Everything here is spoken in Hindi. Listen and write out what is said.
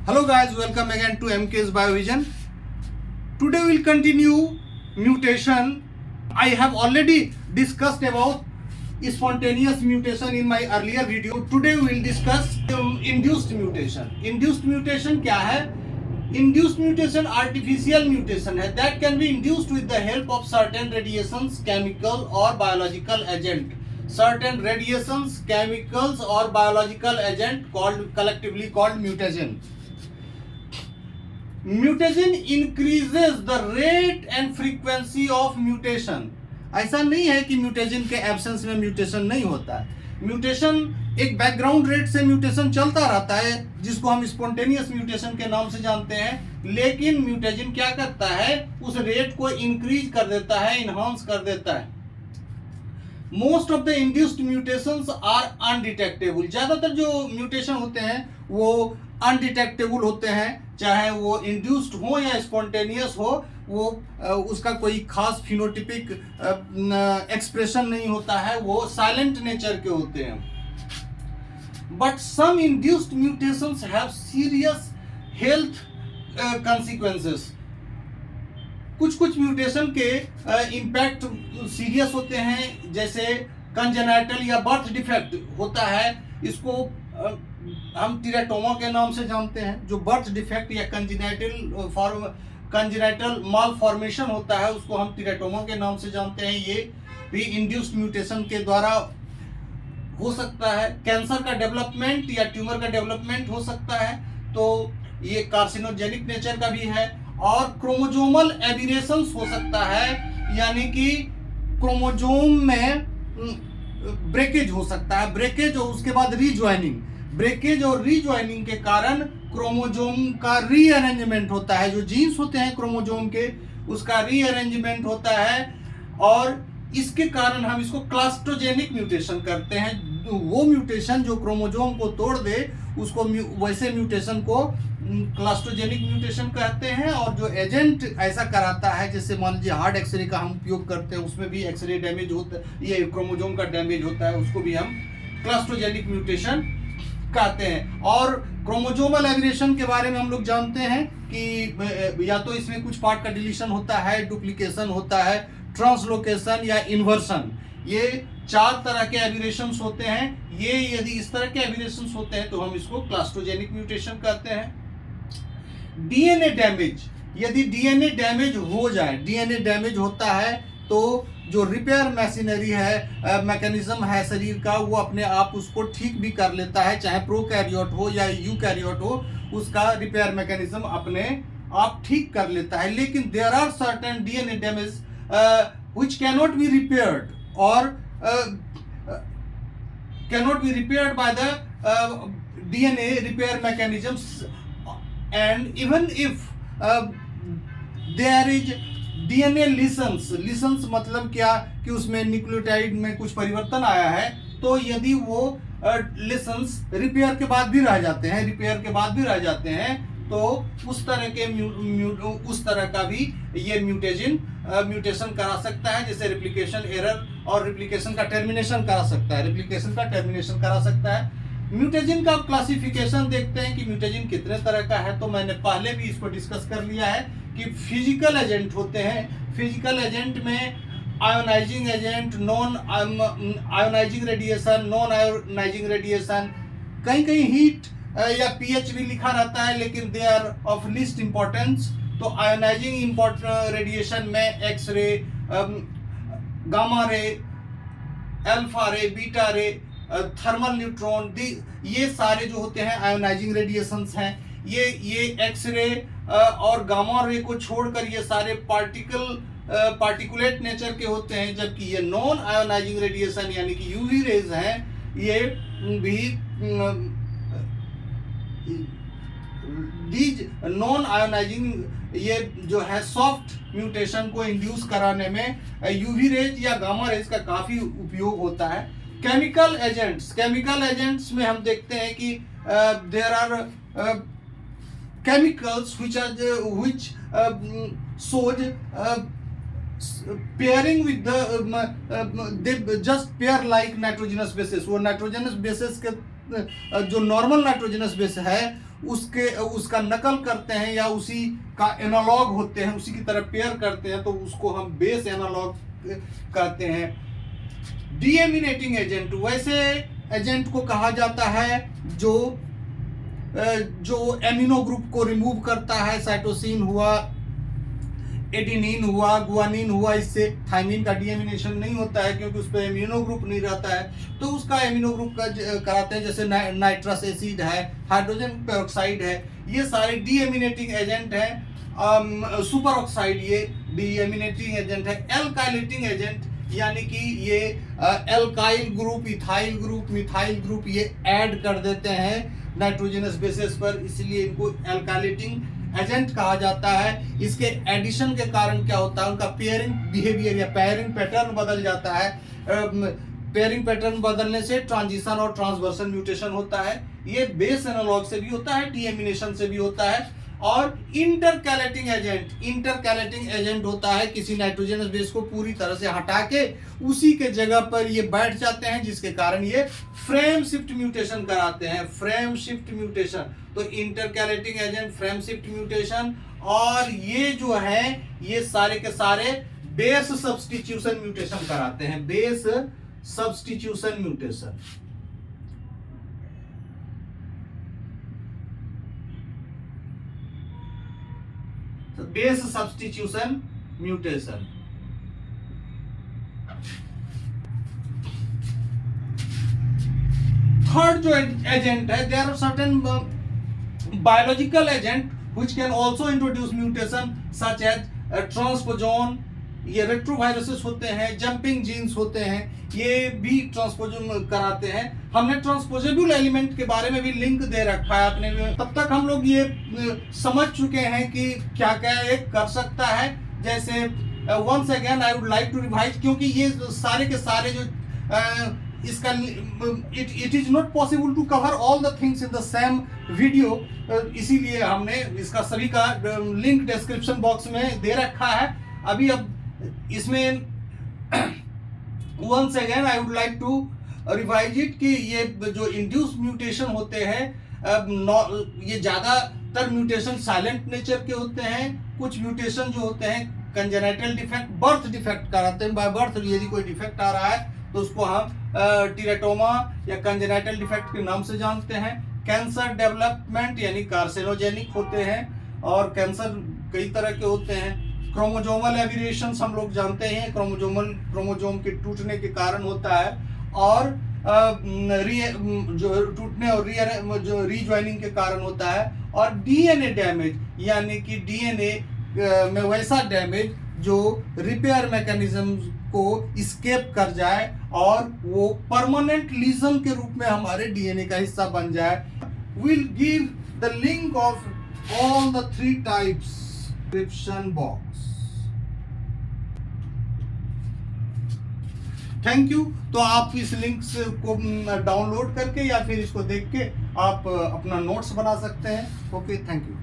Hello guys, welcome again to MK's Biovision. Today we'll continue mutation. I have already discussed about spontaneous mutation in my earlier video. Today we'll discuss induced mutation. Induced mutation क्या है? Induced mutation artificial mutation है that can be induced with the help of certain radiations, chemical or biological agent. Certain radiations, chemicals or biological agent collectively called mutagen. Mutagen increases the rate and frequency of mutation. ऐसा नहीं है कि म्यूटेशन के एब्सेंस में म्यूटेशन नहीं होता है. म्यूटेशन एक बैकग्राउंड रेट से म्यूटेशन चलता रहता है जिसको हम स्पॉन्टेनियस म्यूटेशन के नाम से जानते हैं. लेकिन म्यूटेशन क्या करता है, उस रेट को इंक्रीज कर देता है, इनहांस कर देता है. Most of the induced mutations are undetectable. ज्यादातर जो म्यूटेशन होते हैं वो अनडिटेक्टेबल होते हैं, चाहे वो इंड्यूस्ड हो या स्पॉन्टेनियस हो. वो उसका कोई खास फिनोटिपिक एक्सप्रेशन नहीं होता है, वो साइलेंट नेचर के होते हैं. But some induced mutations have serious health consequences. कुछ म्यूटेशन के इम्पैक्ट सीरियस होते हैं, जैसे कंजेनाइटल या बर्थ डिफेक्ट होता है. इसको हम टीरेटोमा के नाम से जानते हैं. जो बर्थ डिफेक्ट या कंजेनाइटल माल फॉर्मेशन होता है उसको हम टीरेटोमा के नाम से जानते हैं. ये भी इंड्यूस्ड म्यूटेशन के द्वारा हो सकता है. कैंसर का डेवलपमेंट या ट्यूमर का डेवलपमेंट हो सकता है, तो ये कार्सिनोजेनिक नेचर का भी है. और क्रोमोजोमल एबिरेशंस हो सकता है, यानी कि क्रोमोजोम में ब्रेकेज हो सकता है. ब्रेकेज और उसके बाद रीज्वाइनिंग. ब्रेकेज और रीज्वाइनिंग के कारण क्रोमोजोम का रीअरेंजमेंट होता है. जो जीन्स होते हैं क्रोमोजोम के, उसका रीअरेंजमेंट होता है और इसके कारण हम इसको क्लास्टोजेनिक म्यूटेशन करते हैं. वो म्यूटेशन जो क्रोमोजोम को तोड़ दे उसको वैसे म्यूटेशन को क्लास्टोजेनिक म्यूटेशन कहते हैं. और जो एजेंट ऐसा कराता है, जैसे मान लीजिए हार्ड एक्सरे का हम उपयोग करते हैं, उसमें भी एक्सरे डैमेज होता है, ये क्रोमोजोम का डैमेज होता है, उसको भी हम क्लास्टोजेनिक म्यूटेशन कहते हैं. और क्रोमोजोमल एब्रेशन के बारे में हम लोग जानते हैं कि या तो इसमें कुछ पार्ट का डिलीशन होता है, डुप्लीकेशन होता है, ट्रांसलोकेशन या इन्वर्सन. ये 4 तरह के एब्रेशंस होते हैं. ये यदि इस तरह के एब्रेशंस होते हैं तो हम इसको क्लास्टोजेनिक म्यूटेशन कहते हैं. DNA damage. यदि डीएनए डैमेज हो जाए, डीएनए डैमेज होता है तो जो रिपेयर मशीनरी है, मैकेनिज्म है शरीर का, वो अपने आप उसको ठीक भी कर लेता है. चाहे प्रोकैरियोट हो या यूकैरियोट हो, उसका रिपेयर मैकेनिज्म अपने आप ठीक कर लेता है. लेकिन there are certain DNA damage which cannot be repaired और cannot be repaired by the DNA repair mechanisms. And even if there is DNA lesions मतलब क्या कि उसमें न्यूक्लियोटाइड में कुछ परिवर्तन आया है, तो यदि वो lesions रिपेयर के बाद भी रह जाते हैं, तो उस तरह का भी ये म्यूटेशन करा सकता है. जैसे रिप्लिकेशन एरर और रिप्लिकेशन का टर्मिनेशन करा सकता है. म्यूटेजन का क्लासिफिकेशन देखते हैं कि म्यूटेजन कितने तरह का है. तो मैंने पहले भी इसको डिस्कस कर लिया है कि फिजिकल एजेंट होते हैं. फिजिकल एजेंट में ionizing agent, non ionizing radiation, non ionizing radiation, कहीं हीट या पीएच भी लिखा रहता है, लेकिन they are of least importance. तो आयोनाइजिंग रेडिएशन में X ray, gamma ray, alpha ray, beta ray, thermal neutron, ये सारे जो होते हैं आयोनाइजिंग रेडिएशंस हैं. ये एक्स रे और गामा रे को छोड़कर ये सारे पार्टिकुलेट नेचर के होते हैं. जबकि ये नॉन आयोनाइजिंग रेडिएशन यानी कि यूवी रेज हैं, ये भी दीज नॉन आयोनाइजिंग ये जो है सॉफ्ट म्यूटेशन को इंड्यूस कराने में यूवी रेज या गामा रेज का काफी उपयोग होता है. केमिकल एजेंट्स में हम देखते हैं कि there are chemicals which shows pairing with they just pair like nitrogenous bases. वो nitrogenous bases के जो नॉर्मल नाइट्रोजनस बेस है उसका नकल करते हैं या उसी का एनालॉग होते हैं, उसी की तरह पेयर करते हैं, तो उसको हम बेस एनालॉग कहते हैं। डीएमिनेटिंग एजेंट, वैसे एजेंट को कहा जाता है जो एमिनो ग्रुप को रिमूव करता है। साइटोसिन हुआ, एडेनिन हुआ, गुआनिन हुआ, इससे थाइमिन का डीएमिनेशन नहीं होता है क्योंकि उस पर एमिनो ग्रुप नहीं रहता है, तो उसका एमिनो ग्रुप का कराते हैं। जैसे नाइट्रस एसिड है, हाइड्रोजन पेरोक्साइड है, ये सारे डीएमिनेटिंग एजेंट हैं। सुपर ऑक्साइड ये डीएमिनेटिंग एजेंट है। एल्काइलेटिंग एजेंट यानी कि ये alkyl group, ethyl group, methyl group ये ऐड कर देते हैं नाइट्रोजनस बेसिस पर, इसलिए इनको एल्काइलेटिंग एजेंट कहा जाता है। इसके एडिशन के कारण क्या होता है, उनका पेयरिंग बिहेवियर या पेयरिंग पैटर्न बदल जाता है। पेयरिंग पैटर्न बदलने से ट्रांजिशन और ट्रांसवर्सन म्यूटेशन होता है। ये बेस एनालॉग से भी होता है, डीएमिनेशन से भी होता है। और इंटरकैलेटिंग एजेंट होता है किसी नाइट्रोजनस बेस को पूरी तरह से हटा के उसी के जगह पर ये बैठ जाते हैं, जिसके कारण ये फ्रेम शिफ्ट म्यूटेशन कराते हैं। फ्रेम शिफ्ट म्यूटेशन, तो intercalating agent, frame shift mutation, और ये जो है ये सारे के सारे बेस सब्स्टिट्यूशन म्यूटेशन कराते हैं। Base substitution mutation, base substitution mutation. Third जो एजेंट है, there are certain biological agent which can also introduce mutation such as transposon, ये रेट्रोवायरसेस होते हैं, जंपिंग जीन्स होते हैं, ये भी ट्रांसपोजन कराते हैं। हमने ट्रांसपोजेबल एलिमेंट के बारे में भी लिंक दे रखा है अपने में। तब तक हम लोग ये समझ चुके हैं कि क्या क्या ये कर सकता है। जैसे once again I would like to revise, क्योंकि ये सारे के सारे जो इसका it is not possible to cover all the things in the same video, इसीलिए हमने इसका सभी का लिंक डिस्क्रिप्शन बॉक्स में दे रखा है। अब इसमें once again I would like to revise it कि ये जो इंड्यूस म्यूटेशन होते हैं, ये ज़्यादातर म्यूटेशन साइलेंट नेचर के होते हैं। कुछ म्यूटेशन जो होते हैं कंजेनाइटल डिफेक्ट, बर्थ डिफेक्ट कराते हैं। बाय बर्थ यदि कोई डिफेक्ट आ रहा है तो उसको हम टीरेटोमा या कंजेनाइटल डिफेक्ट के नाम से जानते हैं। कैंसर डेवलपमेंट यानी कार्सिनोजेनिक होते हैं, और कैंसर कई तरह के होते हैं। क्रोमोजोमल एविरेशंस हम लोग जानते हैं, क्रोमोजोम के टूटने के कारण होता है, और जो टूटने और जो रीज्वाइनिंग के कारण होता है। और डीएनए डैमेज यानी कि डीएनए में वैसा डैमेज जो रिपेयर मैकेनिज्म को स्केप कर जाए और वो परमानेंट लीजन के रूप में हमारे डीएनए का हिस्सा बन जाए। Will give the link of all the 3 types description box. Thank you. तो आप इस लिंक को डाउनलोड करके या फिर इसको देख के आप अपना नोट्स बना सकते हैं। Okay, thank you.